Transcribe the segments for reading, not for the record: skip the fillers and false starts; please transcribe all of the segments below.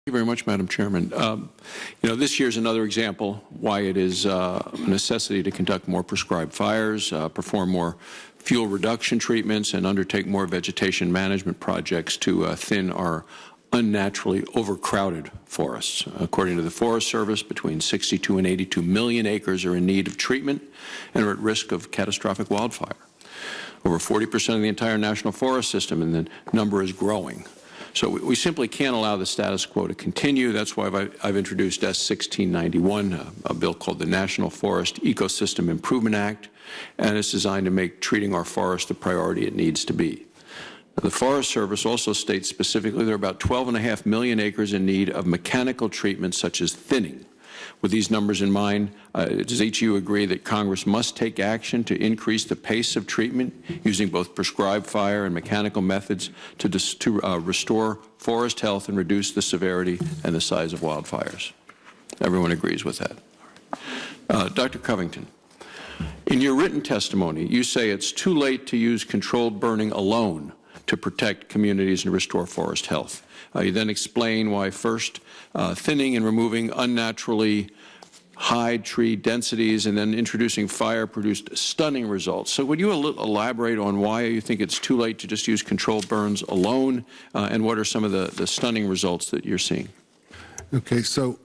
you very much, Madam Chairman. This year is another example why it is a necessity to conduct more prescribed fires, perform more fuel reduction treatments, and undertake more vegetation management projects to thin our unnaturally overcrowded forests. According to the Forest Service, between 62 and 82 million acres are in need of treatment and are at risk of catastrophic wildfire. Over 40% of the entire national forest system, and the number is growing. So we simply can't allow the status quo to continue. That's why I've introduced S1691, a bill called the National Forest Ecosystem Improvement Act, and it's designed to make treating our forest the priority it needs to be. The Forest Service also states specifically there are about 12.5 million acres in need of mechanical treatment such as thinning. With these numbers in mind, does each of you agree that Congress must take action to increase the pace of treatment using both prescribed fire and mechanical methods to restore forest health and reduce the severity and the size of wildfires? Everyone agrees with that. Dr. Covington, in your written testimony, you say it's too late to use controlled burning alone to protect communities and restore forest health. You then explain why first thinning and removing unnaturally high tree densities and then introducing fire produced stunning results. So would you elaborate on why you think it's too late to just use controlled burns alone, and what are some of the stunning results that you're seeing? Okay, so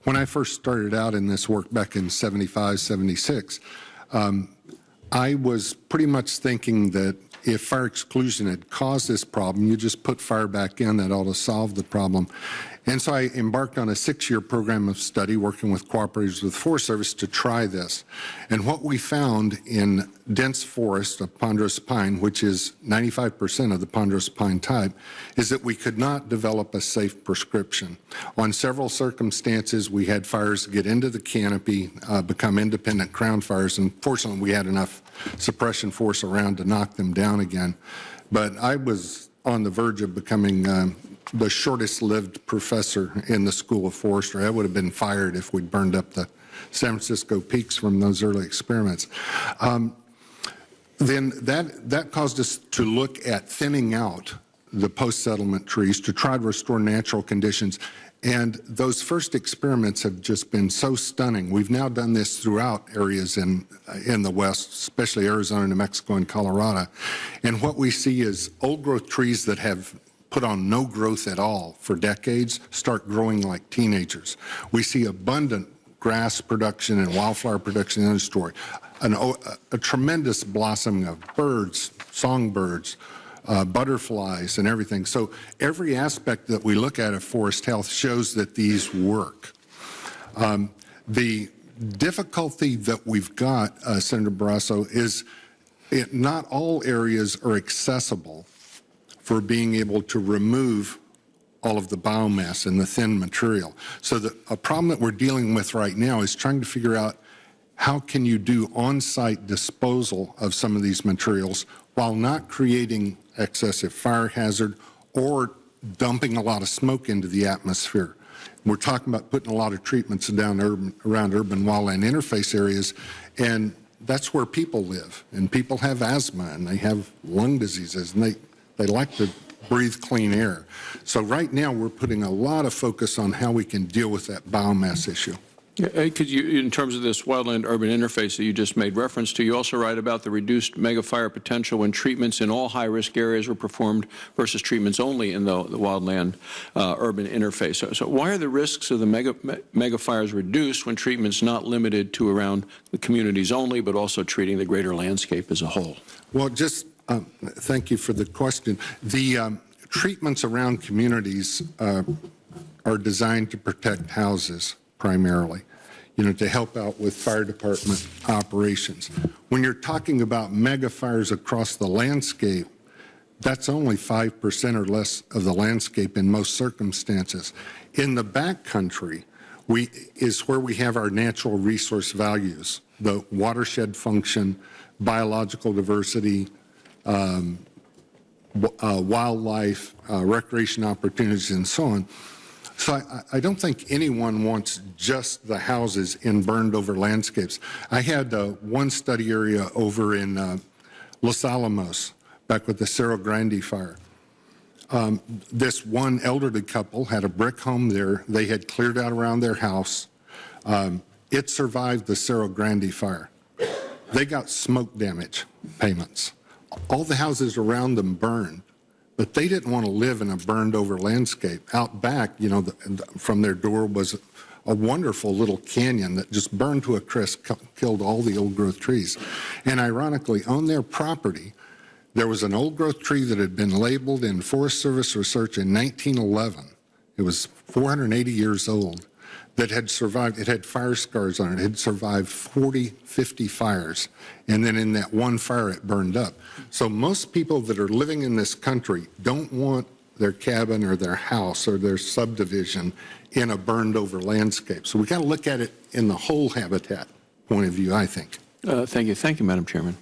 when I first started out in this work back in 75, 76, I was pretty much thinking that if fire exclusion had caused this problem, you just put fire back in, that ought to solve the problem. And so I embarked on a 6-year program of study working with cooperators with Forest Service to try this. And what we found in dense forest of ponderosa pine, which is 95% of the ponderosa pine type, is that we could not develop a safe prescription. On several circumstances, we had fires get into the canopy, become independent crown fires, and fortunately we had enough suppression force around to knock them down again. But I was on the verge of becoming the shortest-lived professor in the School of Forestry. I would have been fired if we'd burned up the San Francisco peaks from those early experiments. Then that caused us to look at thinning out the post-settlement trees to try to restore natural conditions. And those first experiments have just been so stunning. We've now done this throughout areas in the West, especially Arizona, New Mexico, and Colorado. And what we see is old-growth trees that have put on no growth at all for decades start growing like teenagers. We see abundant grass production and wildflower production in the story, a tremendous blossoming of birds, songbirds, butterflies, and everything. So every aspect that we look at of forest health shows that these work. The difficulty that we've got, Senator Barrasso, is not all areas are accessible for being able to remove all of the biomass and the thin material. So a problem that we're dealing with right now is trying to figure out how can you do on-site disposal of some of these materials while not creating excessive fire hazard or dumping a lot of smoke into the atmosphere. We're talking about putting a lot of treatments down around urban wildland interface areas, and that's where people live, and people have asthma and they have lung diseases, and they like to breathe clean air. So right now we're putting a lot of focus on how we can deal with that biomass issue. Could you, in terms of this wildland-urban interface that you just made reference to, you also write about the reduced megafire potential when treatments in all high-risk areas were performed versus treatments only in the wildland-urban interface. So why are the risks of the megafires reduced when treatments not limited to around the communities only, but also treating the greater landscape as a whole? Well, thank you for the question. The treatments around communities are designed to protect houses primarily, to help out with fire department operations. When you're talking about mega fires across the landscape, that's only 5% or less of the landscape in most circumstances. In the backcountry is where we have our natural resource values, the watershed function, biological diversity, wildlife, recreation opportunities, and so on. So I don't think anyone wants just the houses in burned over landscapes. I had one study area over in Los Alamos back with the Cerro Grande fire. This one elderly couple had a brick home there. They had cleared out around their house. It survived the Cerro Grande fire. They got smoke damage payments. All the houses around them burned, but they didn't want to live in a burned over landscape. Out back, you know, from their door was a wonderful little canyon that just burned to a crisp, killed all the old growth trees. And ironically, on their property, there was an old growth tree that had been labeled in Forest Service research in 1911. It was 480 years old, that had survived. It had fire scars on it. It had survived 40, 50 fires. And then in that one fire, it burned up. So most people that are living in this country don't want their cabin or their house or their subdivision in a burned over landscape. So we got to look at it in the whole habitat point of view, I think. Thank you. Thank you, Madam Chairman.